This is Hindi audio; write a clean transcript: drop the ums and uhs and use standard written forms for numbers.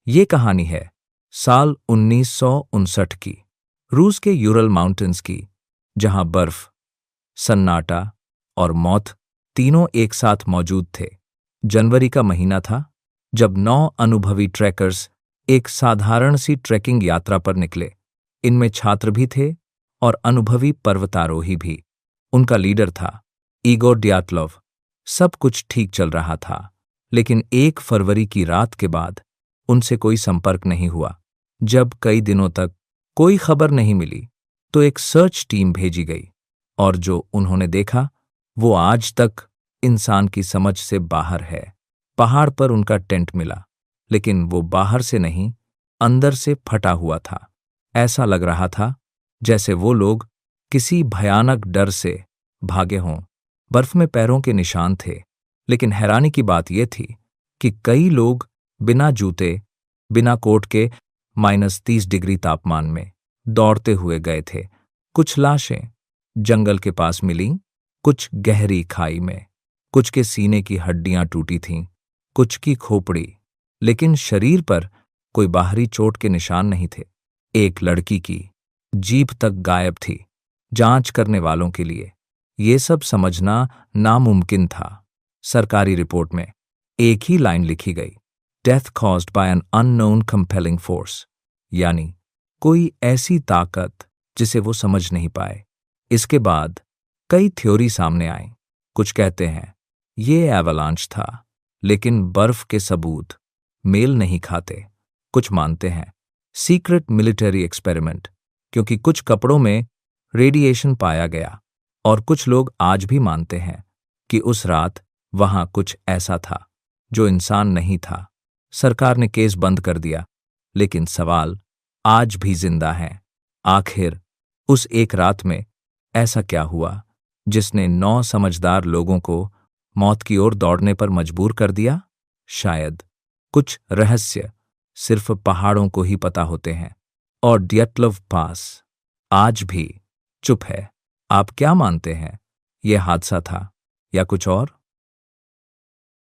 ये कहानी है साल 1959 की, रूस के यूरल माउंटेन्स की, जहां बर्फ, सन्नाटा और मौत तीनों एक साथ मौजूद थे। जनवरी का महीना था जब 9 अनुभवी ट्रैकर्स एक साधारण सी ट्रैकिंग यात्रा पर निकले। इनमें छात्र भी थे और अनुभवी पर्वतारोही भी। उनका लीडर था इगोर ड्यातलोव। सब कुछ ठीक चल रहा था, लेकिन 1 फरवरी की रात के बाद उनसे कोई संपर्क नहीं हुआ। जब कई दिनों तक कोई खबर नहीं मिली, तो एक सर्च टीम भेजी गई, और जो उन्होंने देखा वो आज तक इंसान की समझ से बाहर है। पहाड़ पर उनका टेंट मिला, लेकिन वो बाहर से नहीं, अंदर से फटा हुआ था। ऐसा लग रहा था जैसे वो लोग किसी भयानक डर से भागे हों। बर्फ में पैरों के निशान थे, लेकिन हैरानी की बात यह थी कि कई लोग बिना जूते, बिना कोट के -30 डिग्री तापमान में दौड़ते हुए गए थे। कुछ लाशें जंगल के पास मिलीं, कुछ गहरी खाई में, कुछ के सीने की हड्डियां टूटी थीं, कुछ की खोपड़ी, लेकिन शरीर पर कोई बाहरी चोट के निशान नहीं थे। एक लड़की की जीभ तक गायब थी। जांच करने वालों के लिए ये सब समझना नामुमकिन था। सरकारी रिपोर्ट में एक ही लाइन लिखी गई, death caused by an unknown compelling force, यानी कोई ऐसी ताकत जिसे वो समझ नहीं पाए। इसके बाद कई थ्योरी सामने आई। कुछ कहते हैं ये एवलांच था, लेकिन बर्फ के सबूत मेल नहीं खाते। कुछ मानते हैं सीक्रेट मिलिट्री एक्सपेरिमेंट, क्योंकि कुछ कपड़ों में रेडिएशन पाया गया। और कुछ लोग आज भी मानते हैं कि उस रात वहां कुछ ऐसा था जो इंसान नहीं था। सरकार ने केस बंद कर दिया, लेकिन सवाल आज भी जिंदा हैं। आखिर उस एक रात में ऐसा क्या हुआ जिसने 9 समझदार लोगों को मौत की ओर दौड़ने पर मजबूर कर दिया? शायद कुछ रहस्य सिर्फ पहाड़ों को ही पता होते हैं, और ड्यातलोव पास आज भी चुप है। आप क्या मानते हैं, यह हादसा था या कुछ और?